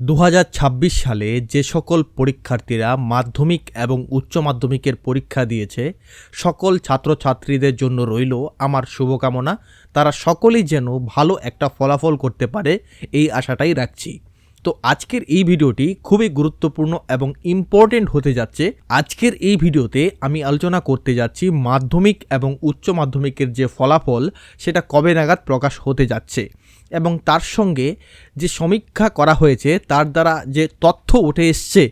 2026 সালে যে সকল পরীক্ষার্থীরা মাধ্যমিক এবং উচ্চ মাধ্যমিকের পরীক্ষা দিয়েছে সকল ছাত্রছাত্রীদের জন্য রইল আমার শুভকামনা। তারা সকলেই যেন ভালো একটা ফলাফল করতে পারে এই আশাটাই রাখছি। তো আজকের এই ভিডিওটি খুবই গুরুত্বপূর্ণ এবং ইম্পর্টেন্ট হতে যাচ্ছে। আজকের এই ভিডিওতে আমি আলোচনা করতে যাচ্ছি মাধ্যমিক এবং উচ্চ মাধ্যমিকের যে ফলাফল সেটা কবে নাগাদ প্রকাশ হতে যাচ্ছে এবং তার সঙ্গে যে সমীক্ষা করা হয়েছে তার দ্বারা যে তথ্য উঠে এসছে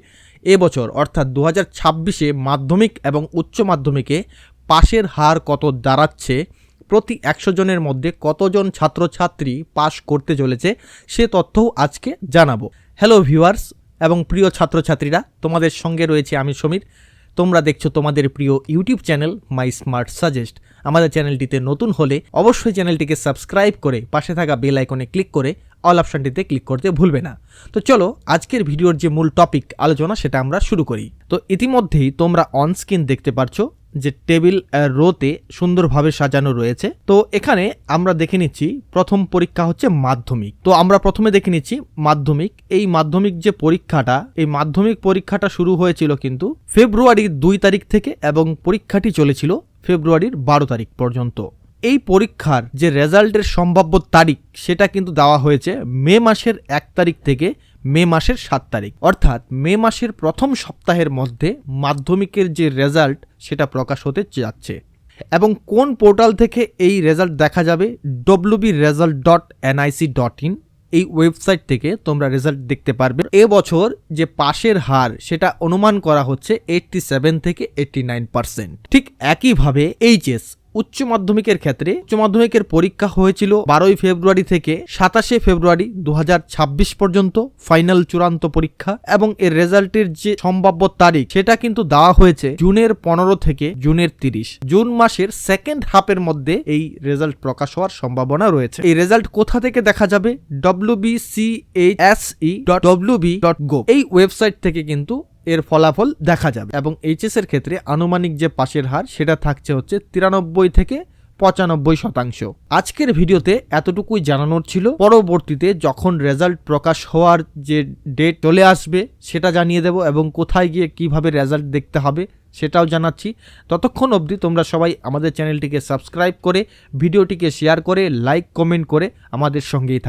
এবছর অর্থাৎ 2026-এ মাধ্যমিক এবং উচ্চ মাধ্যমিকে পাশের হার কত দাঁড়াচ্ছে, প্রতি 100 জনের মধ্যে কতজন ছাত্রছাত্রী পাশ করতে চলেছে সে তথ্যও আজকে জানাবো। হ্যালো ভিউয়ার্স এবং প্রিয় ছাত্রছাত্রীরা, তোমাদের সঙ্গে রয়েছে আমি সমীর। তোমরা দেখছো তোমাদের প্রিয় YouTube channel my smart suggest. আমাদের চ্যানেলটিতে নতুন হলে অবশ্যই চ্যানেলটিকে সাবস্ক্রাইব করে পাশে থাকা বেল আইকনে ক্লিক করে অল অপশনটিতে ক্লিক করতে ভুলবে না। তো চলো আজকের ভিডিওর যে মূল টপিক আলোচনা সেটা আমরা শুরু করি। তো ইতিমধ্যেই তোমরা অন স্ক্রিন দেখতে পাচ্ছ যে টেবিল রোতে সুন্দরভাবে সাজানো রয়েছে। তো এখানে আমরা দেখে নিচ্ছি প্রথম পরীক্ষা হচ্ছে মাধ্যমিক। তো আমরা প্রথমে দেখে নিচ্ছি মাধ্যমিক। এই মাধ্যমিক যে পরীক্ষাটা, এই মাধ্যমিক পরীক্ষাটা শুরু হয়েছিল কিন্তু ফেব্রুয়ারির 2 তারিখ থেকে এবং পরীক্ষাটি চলেছিল ফেব্রুয়ারির 12 তারিখ পর্যন্ত। এই পরীক্ষার যে রেজাল্টের সম্ভাব্য তারিখ সেটা কিন্তু দেওয়া হয়েছে মে মাসের 1 তারিখ থেকে মে মাসের 7 তারিখ, অর্থাৎ মে মাসের প্রথম সপ্তাহের মধ্যে মাধ্যমিকের যে রেজাল্ট সেটা প্রকাশ হতে যাচ্ছে। এবং কোন পোর্টাল থেকে এই রেজাল্ট দেখা যাবে? wbresult.nic.in এই ওয়েবসাইট থেকে তোমরা রেজাল্ট দেখতে পারবে। এবছর যে পাশের হার সেটা অনুমান করা হচ্ছে 87 থেকে 89%। ঠিক একইভাবে এইচএস উচ্চ মাধ্যমিকের ক্ষেত্রে উচ্চ মাধ্যমিকের পরীক্ষা হয়েছিল 12 ফেব্রুয়ারি থেকে 27 ফেব্রুয়ারি 2026 পর্যন্ত ফাইনাল চূড়ান্ত পরীক্ষা, এবং এর রেজাল্টের যে সম্ভাব্য তারিখ সেটা কিন্তু দেওয়া হয়েছে জুনের 15 থেকে জুনের 30। জুন মাসের সেকেন্ড হাফের মধ্যে এই রেজাল্ট প্রকাশ হওয়ার সম্ভাবনা রয়েছে। এই রেজাল্ট কোথা থেকে দেখা যাবে? wbchse.wb.gov এই ওয়েবসাইট থেকে কিন্তু এর ফলাফল দেখা যাবে। এবং এইচএস এর ক্ষেত্রে আনুমানিক যে পাশের হার সেটা থাকছে হচ্ছে 93 থেকে 95%। আজকের ভিডিওতে এতটুকুই জানানোর ছিল। পরবর্তীতে যখন রেজাল্ট প্রকাশ হওয়ার যে ডেট চলে আসবে সেটা জানিয়ে দেব এবং কোথায় গিয়ে কিভাবে রেজাল্ট দেখতে হবে সেটাও জানাচ্ছি। ততক্ষণ অবধি তোমরা সবাই আমাদের চ্যানেলটিকে সাবস্ক্রাইব করে ভিডিওটিকে শেয়ার করে লাইক কমেন্ট করে আমাদের সঙ্গেই থাকো।